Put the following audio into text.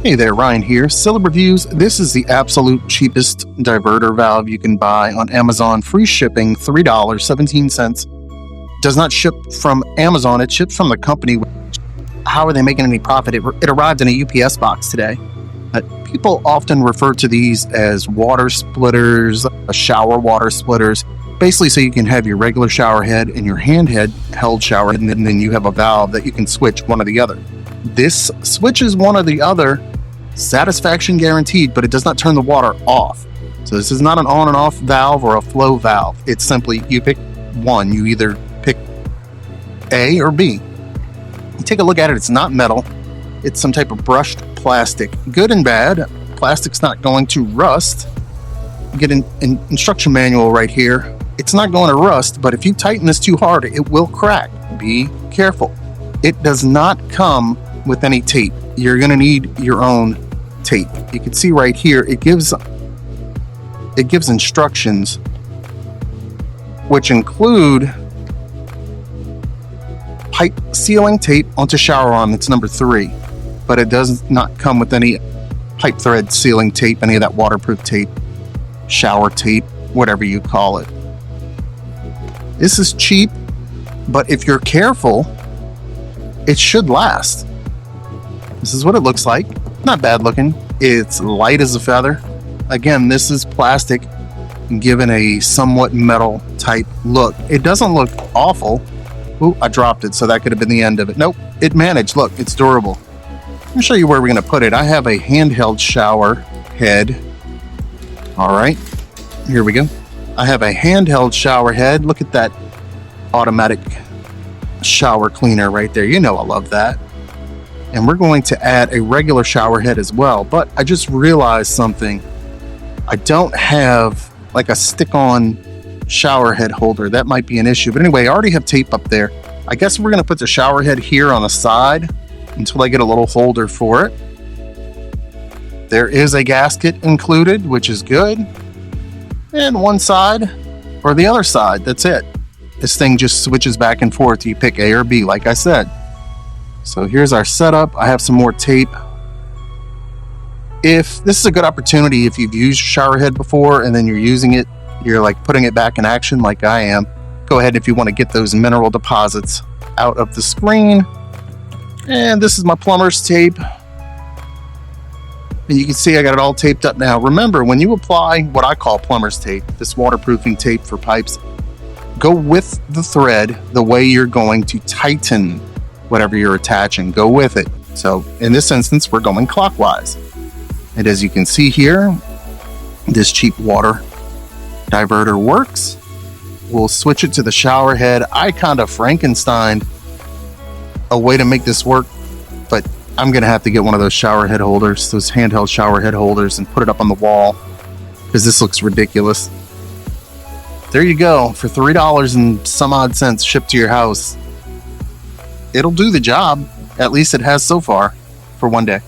Hey there, Ryan here. Cylinder Reviews. This is the absolute cheapest diverter valve you can buy on Amazon. Free shipping, $3.17. Does not ship from Amazon. It ships from the company. How are they making any profit? It arrived in a UPS box today. People often refer to these as water splitters, shower water splitters, basically so you can have your regular shower head and your handheld shower head, and then you have a valve that you can switch one or the other. This switches one or the other, satisfaction guaranteed, but it does not turn the water off. So this is not an on and off valve or a flow valve. It's simply you pick one. You either pick A or B. You take a look at it. It's not metal. It's some type of brushed plastic. Good and bad. Plastic's not going to rust. You get an instruction manual right here. It's not going to rust, but if you tighten this too hard, it will crack. Be careful. It does not come with any tape. You're going to need your own tape. You can see right here, it gives instructions, which include pipe sealing tape onto shower arm. It's number 3, but it does not come with any pipe thread sealing tape, any of that waterproof tape, shower tape, whatever you call it. This is cheap, but if you're careful, it should last. This is what it looks like. Not bad looking. It's light as a feather. Again, this is plastic given a somewhat metal type look. It doesn't look awful. Ooh, I dropped it, so that could have been the end of it. Nope, it managed. Look, it's durable. Let me show you where we're going to put it. I have a handheld shower head. All right, here we go. I have a handheld shower head. Look at that automatic shower cleaner right there. You know I love that. And we're going to add a regular shower head as well. But I just realized something. I don't have like a stick-on shower head holder. That might be an issue. But anyway, I already have tape up there. I guess we're going to put the shower head here on the side until I get a little holder for it. There is a gasket included, which is good. And one side or the other side, that's it. This thing just switches back and forth. You pick A or B, like I said. So here's our setup. I have some more tape. If this is a good opportunity, if you've used your shower head before and then you're using it, you're like putting it back in action like I am, go ahead if you want to get those mineral deposits out of the screen. And this is my plumber's tape. And you can see I got it all taped up now. Remember, when you apply what I call plumber's tape, this waterproofing tape for pipes, go with the thread the way you're going to tighten whatever you're attaching. Go with it. So in this instance, we're going clockwise. And as you can see here, this cheap water diverter works. We'll switch it to the shower head. I kind of Frankensteined a way to make this work, but I'm going to have to get one of those shower head holders, those handheld shower head holders, and put it up on the wall because this looks ridiculous. There you go, for $3 and some odd cents shipped to your house. It'll do the job. At least it has so far for one day.